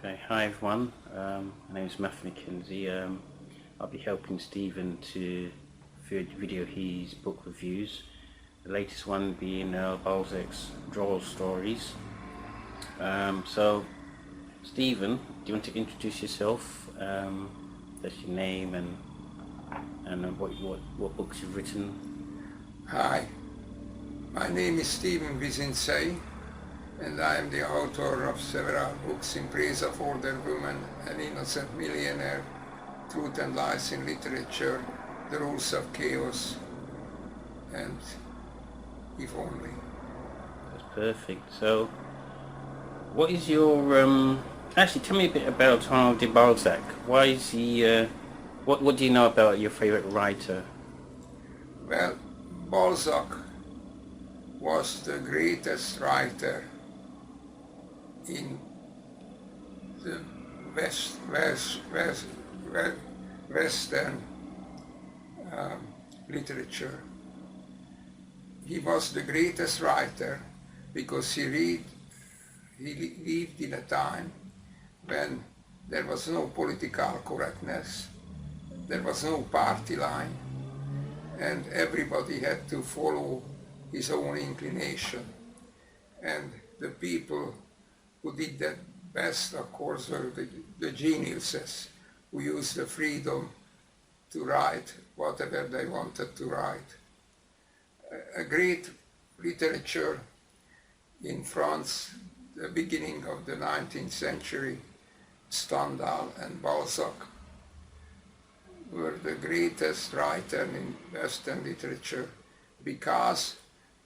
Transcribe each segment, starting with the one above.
Okay, hi everyone. My name is Matthew McKenzie. I'll be helping Stephen to video his book reviews. The latest one being Balzac's Droll stories. So, Stephen, do you want to introduce yourself? That's your name and what books you've written. Hi, my name is Vizinczey, and I am the author of several books in praise of older women, An Innocent Millionaire, Truth and Lies in Literature, The Rules of Chaos, and If Only. That's perfect. So, what is your actually tell me a bit about Honore de Balzac. Why is he? What do you know about your favorite writer? Well, Balzac was the greatest writer in the Western literature. He was the greatest writer because he lived in a time when there was no political correctness, there was no party line, and everybody had to follow his own inclination. And the people who did that best, of course, were the geniuses who used the freedom to write whatever they wanted to write. A great literature in France, the beginning of the 19th century, Stendhal and Balzac were the greatest writers in Western literature because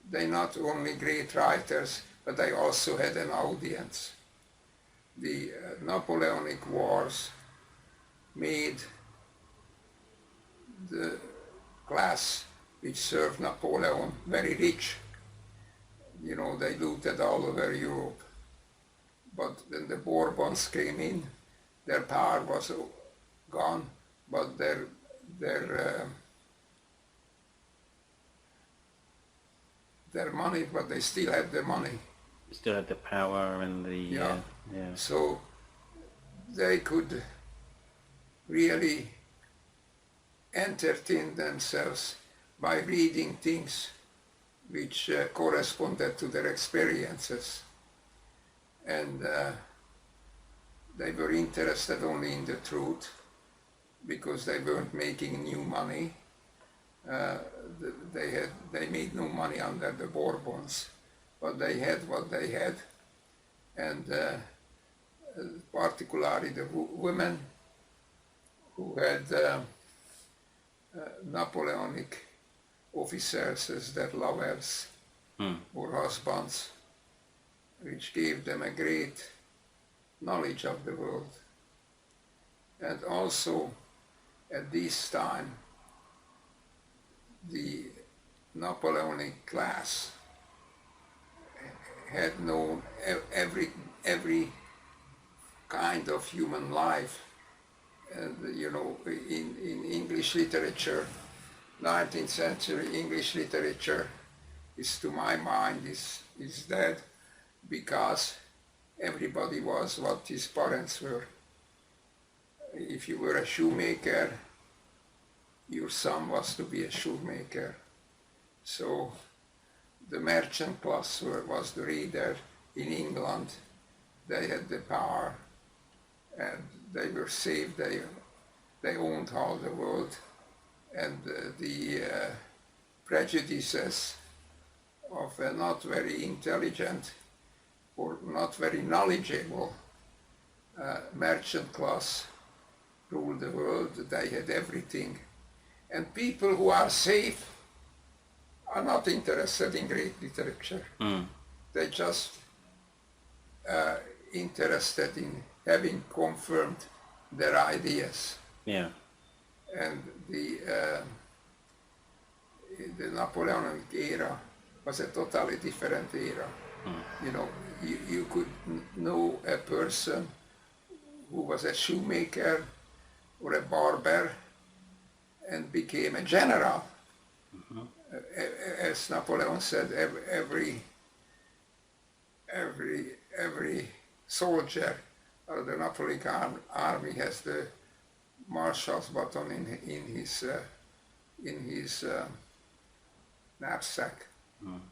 they not only great writers, but they also had an audience. The Napoleonic Wars made the class which served Napoleon very rich. You know, they looted all over Europe. But when the Bourbons came in, their power was gone, but their money, but they still had the money. Still had the power and the yeah. So they could really entertain themselves by reading things which corresponded to their experiences, and they were interested only in the truth because they weren't making new money. They made no money under the Bourbons, but they had what they had, and particularly the women who had Napoleonic officers as their lovers or husbands, which gave them a great knowledge of the world. And also at this time, the Napoleonic class had known every kind of human life. And you know, in English literature, 19th century English literature is, to my mind, is dead because everybody was what his parents were. If you were a shoemaker, your son was to be a shoemaker. So the merchant class was the reader in England. They had the power and they were safe. They owned all the world, and the prejudices of a not very intelligent or not very knowledgeable merchant class ruled the world. They had everything. And people who are safe are not interested in great literature. They're just interested in having confirmed their ideas. Yeah. And the Napoleonic era was a totally different era. You know, you could know a person who was a shoemaker or a barber and became a general. As Napoleon said, every soldier the Napoleonic army has the marshal's baton in his knapsack.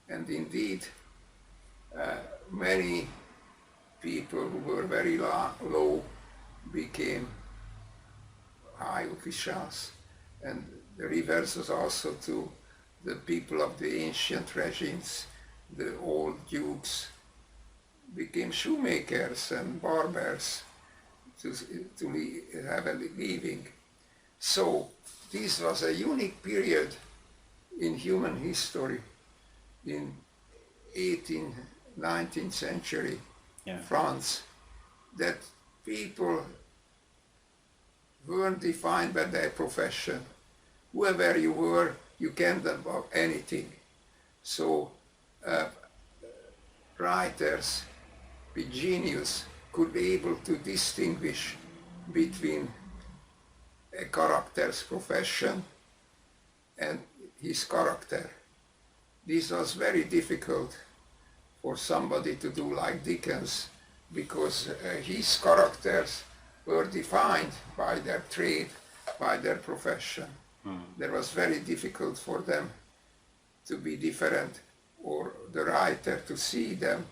And indeed, many people who were very low became high officials, and the reverse was also to the people of the ancient regimes. The old dukes became shoemakers and barbers to have a living. So this was a unique period in human history in 18th, 19th century France, that people weren't defined by their profession. Whoever you were, you can't about anything. So writers with genius could be able to distinguish between a character's profession and his character. This was very difficult for somebody to do like Dickens, because his characters were defined by their trade, by their profession. It was very difficult for them to be different, or the writer to see them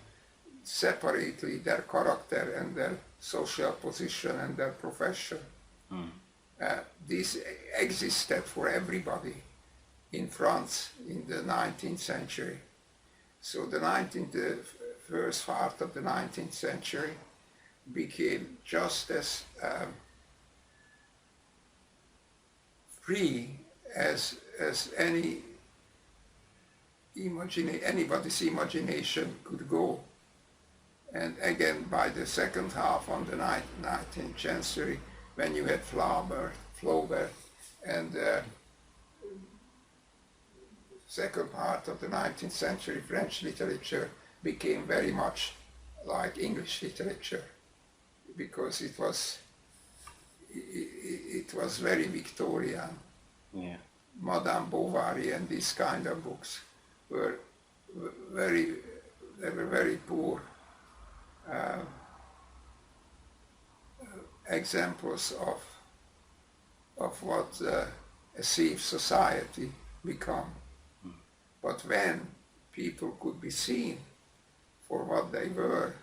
separately, their character and their social position and their profession. This existed for everybody in France in the 19th century. So the first part of the 19th century became just as free as anybody's imagination could go. And again, by the second half of the 19th century, when you had Flaubert, and second part of the 19th century, French literature became very much like English literature, because it was very Victorian. Yeah. Madame Bovary and these kind of books were very poor examples of what a safe society become. But when people could be seen for what they were,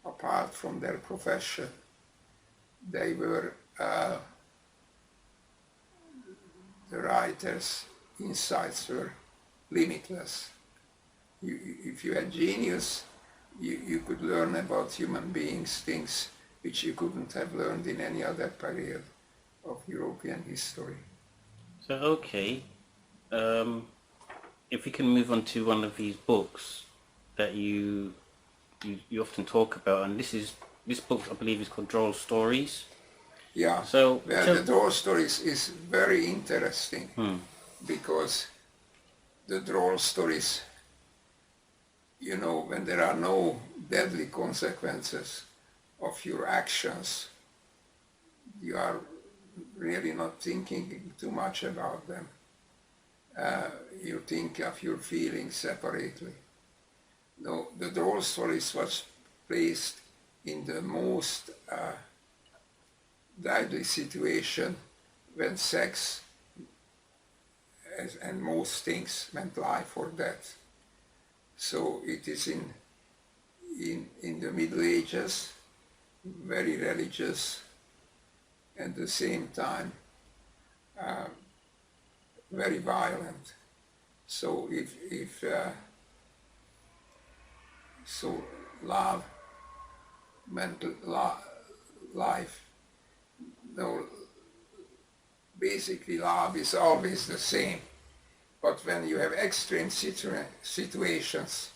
apart from their profession, they were the writers' insights were limitless. If you had genius, you could learn about human beings, things which you couldn't have learned in any other period of European history. So, okay, if we can move on to one of these books that you often talk about, and this book, I believe, is called Droll Stories. Yeah, so the Droll Stories is very interesting, because the Droll Stories, you know, when there are no deadly consequences of your actions, you are really not thinking too much about them. You think of your feelings separately. No, the Droll Stories was placed in the most deadly situation when sex and most things meant life or death. So it is in the Middle Ages, very religious, and at the same time very violent. So so love meant life. No, basically love is always the same. But when you have extreme situations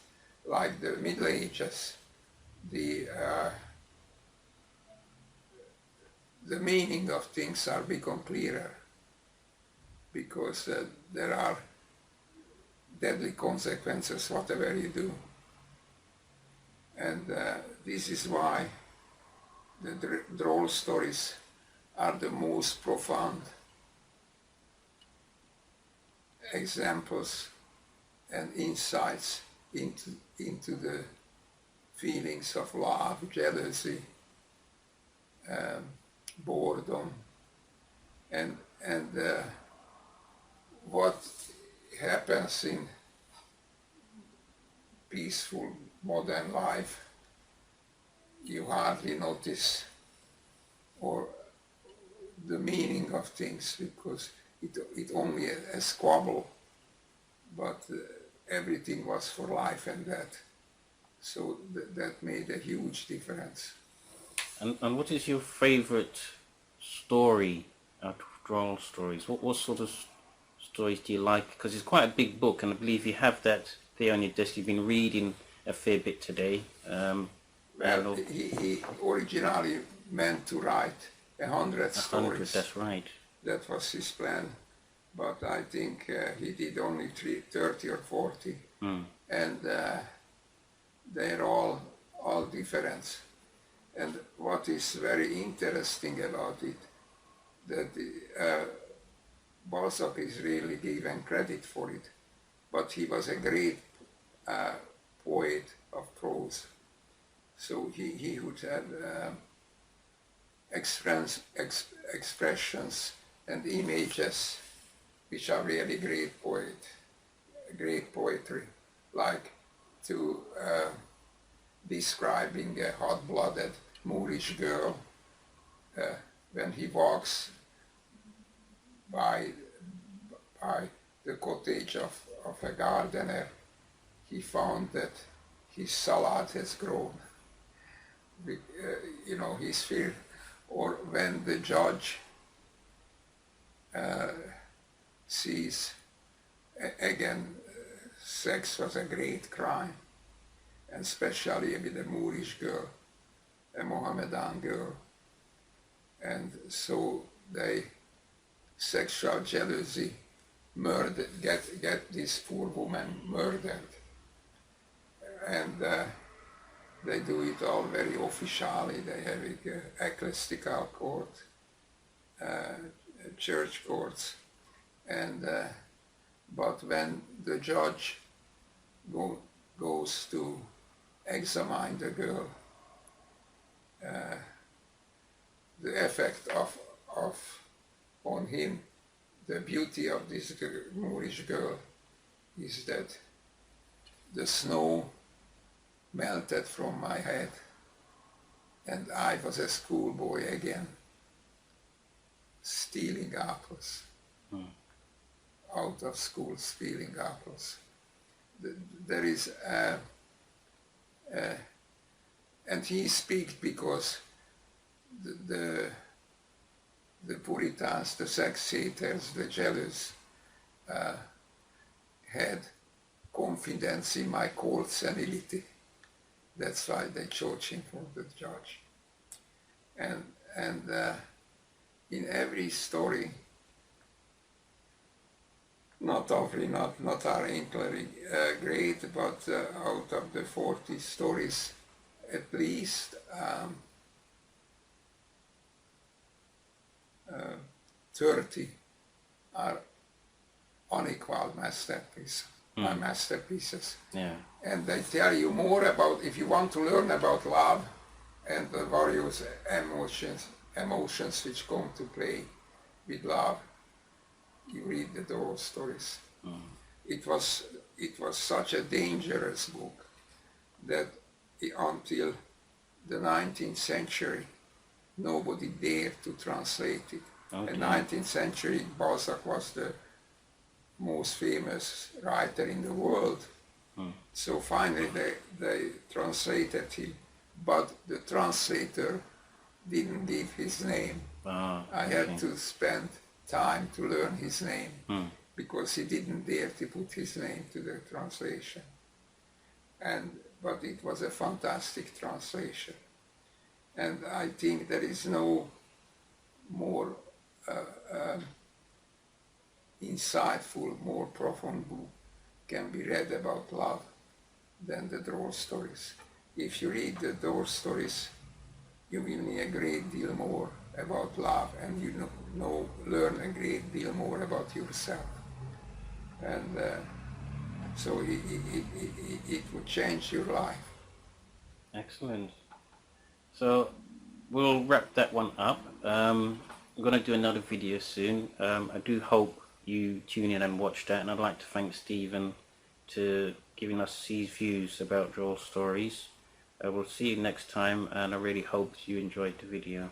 like the Middle Ages, the meaning of things are become clearer, because there are deadly consequences whatever you do. And this is why the Droll Stories are the most profound examples and insights into the feelings of love, jealousy, boredom, and what happens in peaceful modern life, you hardly notice or the meaning of things, because it only a squabble, but everything was for life and death. So that made a huge difference. And what is your favorite story out of Droll stories? What sort of stories do you like? Because it's quite a big book, and I believe you have that there on your desk. You've been reading a fair bit today. Well, he originally meant to write 100 stories. 100, that's right. That was his plan, but I think he did only 30 or 40, and they're all different. And what is very interesting about it, that Balzac is really given credit for it, but he was a great poet of prose. So he would have expressions and images which are really great poetry, like to describing a hot-blooded Moorish girl when he walks by the cottage of a gardener. He found that his salad has grown. You know, his fear. Or when the judge sees, again, sex was a great crime, and especially with a Moorish girl, a Mohammedan girl. And so sexual jealousy, get this poor woman murdered. And they do it all very officially. They have an ecclesiastical court, church courts, and but when the judge goes to examine the girl, the effect on him, the beauty of this Moorish girl, is that the snow melted from my head, and I was a schoolboy again, stealing apples, out of school stealing apples. There is and he speaks because the Puritans, the sex haters, the jealous, had confidence in my cold senility. That's why they chose him for the judge. And in every story, not arrangedly great, but out of the 40 stories, at least 30 are unequal masterpieces. Yeah. And they tell you more about, if you want to learn about love and the various emotions which come to play with love, you read the Droll stories. It was such a dangerous book that until the 19th century nobody dared to translate it. Okay. In the 19th century, Balzac was the most famous writer in the world. So finally they translated him, but the translator didn't give his name. I had to spend time to learn his name because he didn't dare to put his name to the translation. But it was a fantastic translation. And I think there is no more insightful, more profound book can be read about love than the Droll stories. If you read the Droll stories, you will know a great deal more about love, and you learn a great deal more about yourself. And so it would change your life. Excellent. So we'll wrap that one up. I'm going to do another video soon. I do hope you tune in and watch that, and I'd like to thank Stephen to giving us his views about Droll stories. We'll see you next time, and I really hope you enjoyed the video.